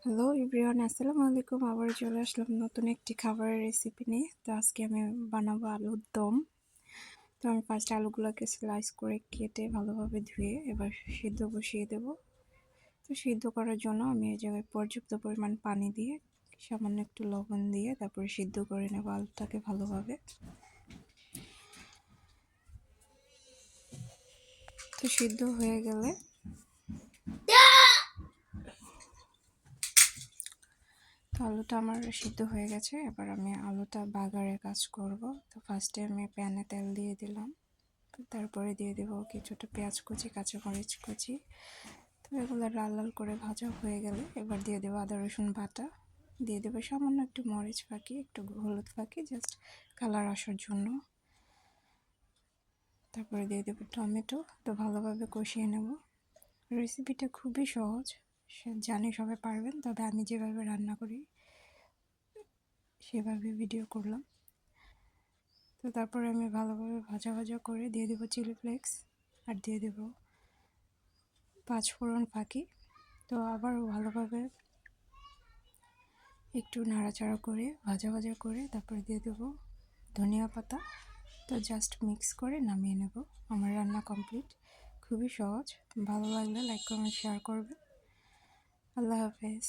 Hello everyone, আসসালামু আলাইকুম। আবার চলে আসলাম নতুন একটি খাবারের রেসিপি নিয়ে। তো আজকে আমি বানাবো আলুর দম। তো আমি ফার্স্ট আলুগুলোকে স্লাইস করে কেটে ভালোভাবে ধুয়ে এবার সিদ্ধ বসিয়ে দেব। তো সিদ্ধ করার জন্য আমি এই জায়গায় পর্যাপ্ত পরিমাণ পানি দিয়ে সামান্য একটু লবণ দিয়ে তারপরে সিদ্ধ করে নেব আলুটাকে ভালোভাবে। তো সিদ্ধ হয়ে গেলে তো আলুটা আমার সিদ্ধ হয়ে গেছে। এবার আমি আলুটা বাগারে কাজ করব। তো ফার্স্টে আমি প্যানে তেল দিয়ে দিলাম, তারপরে দিয়ে দেব কিছুটা পেঁয়াজ কুচি, কাঁচামরিচ কুচি। তো এগুলো লাল লাল করে ভাজা হয়ে গেলে এবার দিয়ে দেবো আদা রসুন বাটা, দিয়ে দেবো সামান্য একটু মরিচ ফাঁকি, একটু হলুদ ফাঁকি, জাস্ট কালার আসার জন্য। তারপরে দিয়ে দেবো টমেটো। তো ভালোভাবে কষিয়ে নেব। রেসিপিটা খুবই সহজ, জানি সবাই পারবেন, তবে আমি যেভাবে রান্না করি সেভাবে ভিডিও করলাম। তো তারপরে আমি ভালোভাবে ভাজা ভাজা করে দিয়ে দেবো চিলি ফ্লেক্স আর দিয়ে দেবো পাঁচফোড়ন ফাঁকি। তো আবার ভালোভাবে একটু নাড়াচাড়া করে ভাজা ভাজা করে তারপরে দিয়ে দেবো ধনিয়া পাতা। তো জাস্ট মিক্স করে নামিয়ে নেব। আমার রান্না কমপ্লিট। খুবই সহজ। ভালো লাগলে লাইক কমেন্ট শেয়ার করবেন। আল্লাহ হাফেজ।